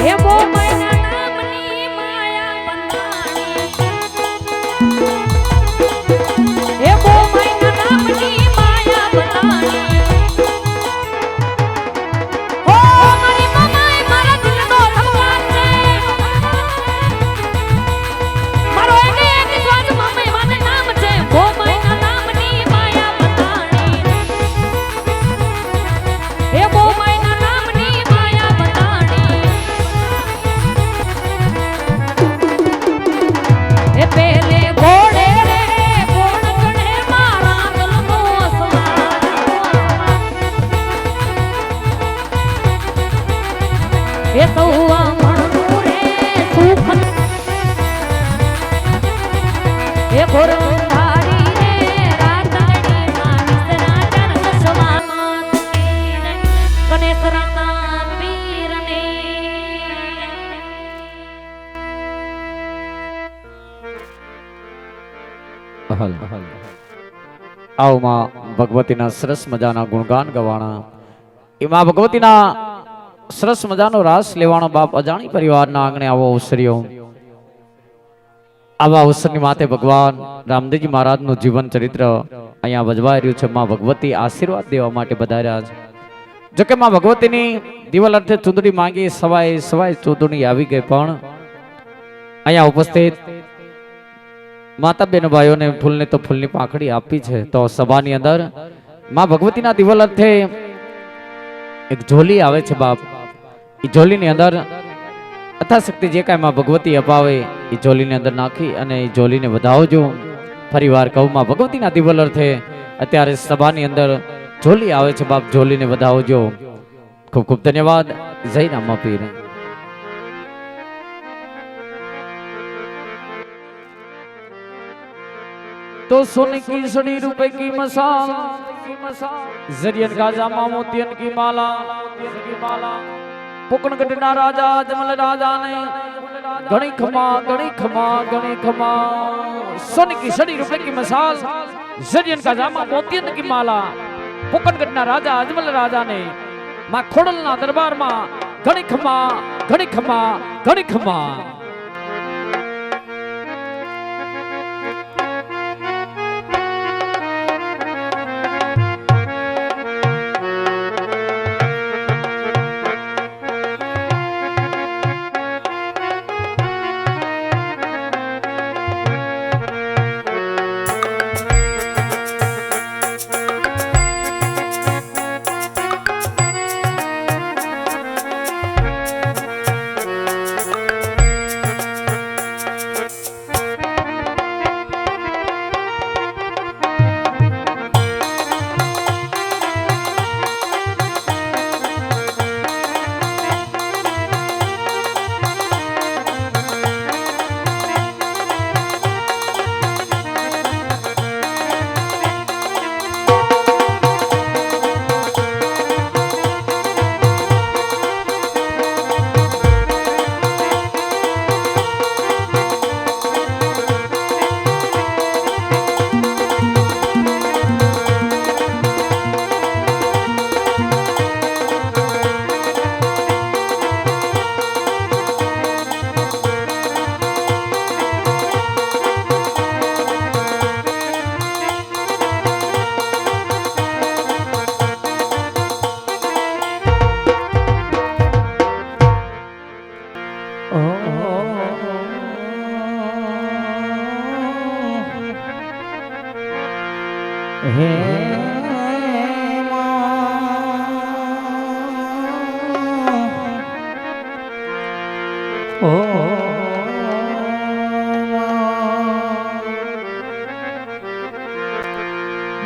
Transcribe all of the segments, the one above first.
હે બો મૈના નામની માયા બંધાણી હે બો મૈના નામની માયા બંધાણી હો મારી મમાય મારા દિલનો ભગવાન છે મારો એક શ્વાસ મમાય માને નામ છે બો મૈના નામની માયા બંધાણી હે બો મૈના નામની માયા બંધાણી એ પેલે ઘોડે રે કોણ ગણે મારા દલનો અસમાન એ સૌવા મણનું રે સુખ એ ઘોરધારી રે રાતડી મારી રાજા અસમાન કનેસરાના વીરને આવો માં ભગવતીના સરસ મજાના ગુણગાન ગવાણા એમાં ભગવતીના સરસ મજાનો રાસ લેવાનો બાપ અજાણી પરિવારના આંગણે આવો અવસર્યો આવા અવસરની માથે ભગવાન રામદેવજી મહારાજનું જીવન ચરિત્ર અહીંયા વજવાઈ રહ્યું છે માં ભગવતી આશીર્વાદ દેવા માટે પધાર્યા છે જોકે માં ભગવતીની દિવાલ અર્થે ચૂંદડી માંગી સવાય ચૂંદડી આવી ગઈ પણ અહીંયા ઉપસ્થિત માતા બેન ભાઈઓને ફૂલને તો ફૂલની પાંખડી આપી છે તો સભાની અંદર માં ભગવતીના દિવાલ અર્થે એક ઝોલી આવે છે બાપ એ ઝોલીની અંદર યથાશક્તિ જે કાંઈ માં ભગવતી અપાવે એ ઝોલીની અંદર નાખી અને એ ઝોલીને વધાવજો ફરીવાર કહું માં ભગવતીના દિવાલ અર્થે અત્યારે સભાની અંદર ઝોલી આવે છે બાપ ઝોલીને વધાવજો ખૂબ ખૂબ ધન્યવાદ જય રામા પીર तो सोने की सड़ी रुपए की मसाल जरियन का जामा मोतियन की माला पुकन गटना राजा जमल राजा ने घणी खमा सोने की सड़ी रुपए की मसाल जरियन का जामा मोतियन की माला पुकन गटना राजा अजमल राजा ने मां खोडलना दरबार में घणी खमा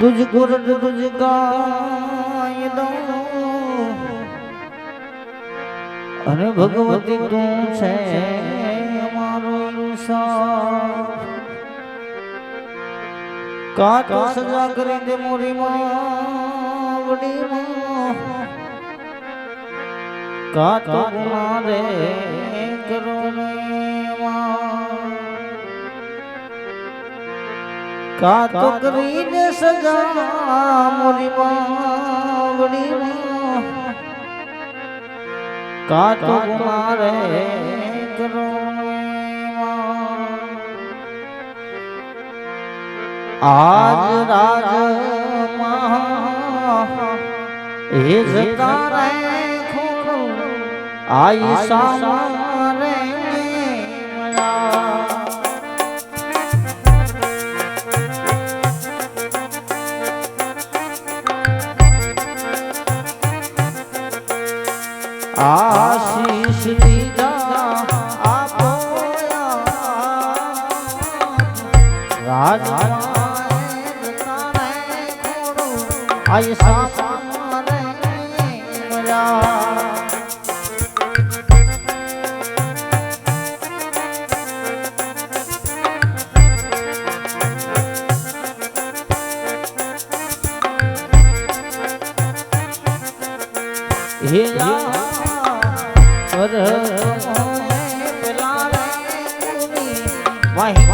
तुझ गुरड तुझ गाय दो अरे भगवती तू छे हमारो इंसाफ का तो सजा करी दे मोरी मावड़ी मां का तो गुनाह रे करो रे का तो करी दे सजा मोरी मावड़ी કાતો મારે કરો આજ રાજ એ જતા રે ખોડો આઈ સામારે આશીષ દીધા આપો રાજા આય સામારે હે પર પેલા રે વાહી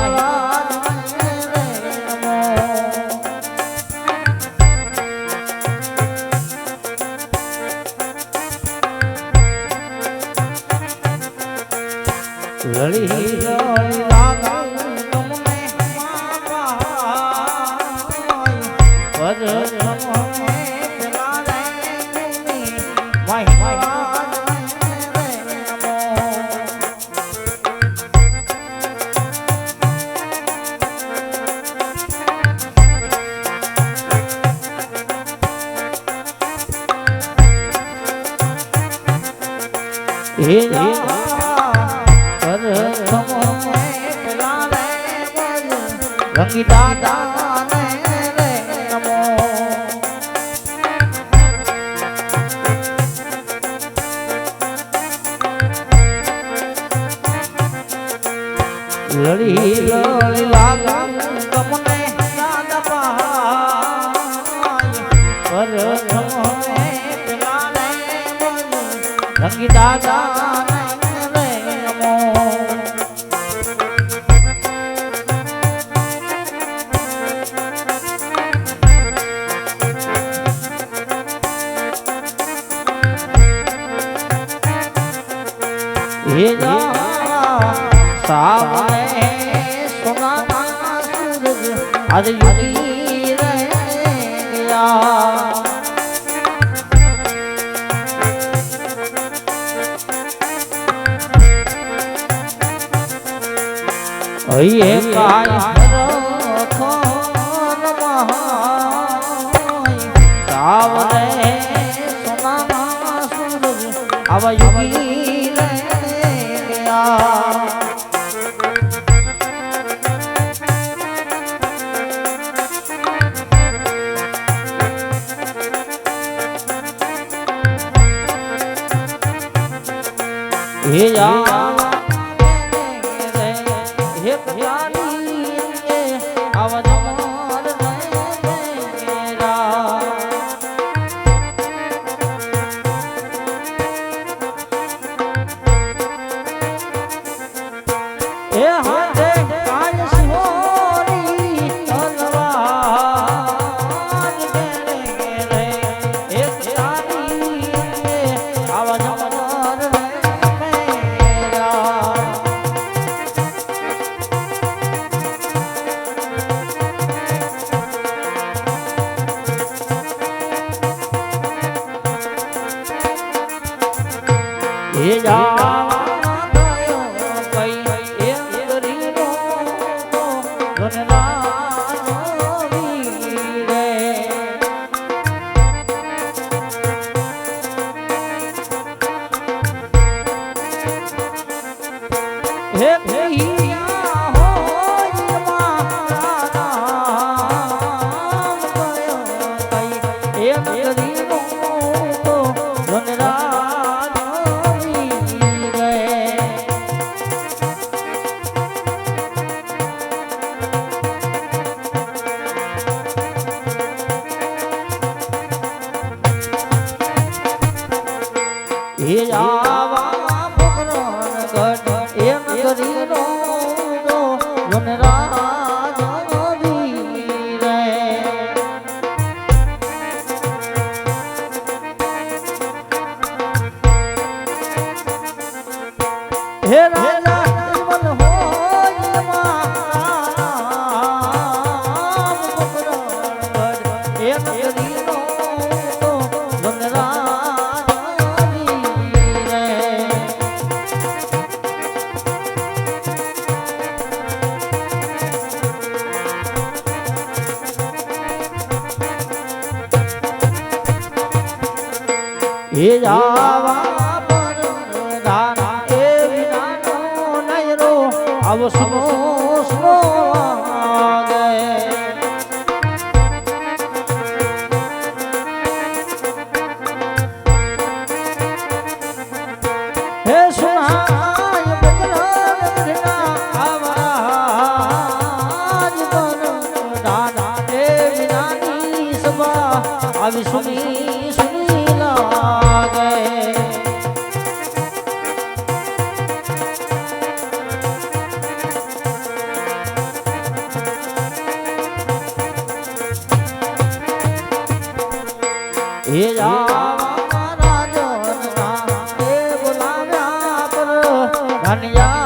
લડી લડી લાગા તમને માપા પર પેલા રે વાહી રંગી દાદા ને રે નમો લડી લડી લાગા તમને દાદા પહાય પર પેલા ને રંગી દાદા सामने सुना सूरज आज युगी रह गया ये काय रखो सामने सुना सूरज अब युगी हे या हे प्यारी आवाज मोर मेरा हे हाथे काज सिहोरी तलवार रे हे प्यारी आवाज ये जावा गयो कई एक गरीबो धनवारी रे हे भैया हो माता गयो कई एक गरीबो धनवारी हे आवा भगवान गढ़ एम गरीब હે રાજા જીવન હોય એમાં એ નગરીનો તો વનરાજી રે. એ જાવા પર રાણા એ વિનાનો નયરો આવો સુનો સુનો વાગે. હે સુનાય બકરા નગરના આવાજ પર રાણા એ વિનાની સભા આવી સુની સુની લાગે. એ જાવા રાજના એ બોલાવ્યા પર ધન્યા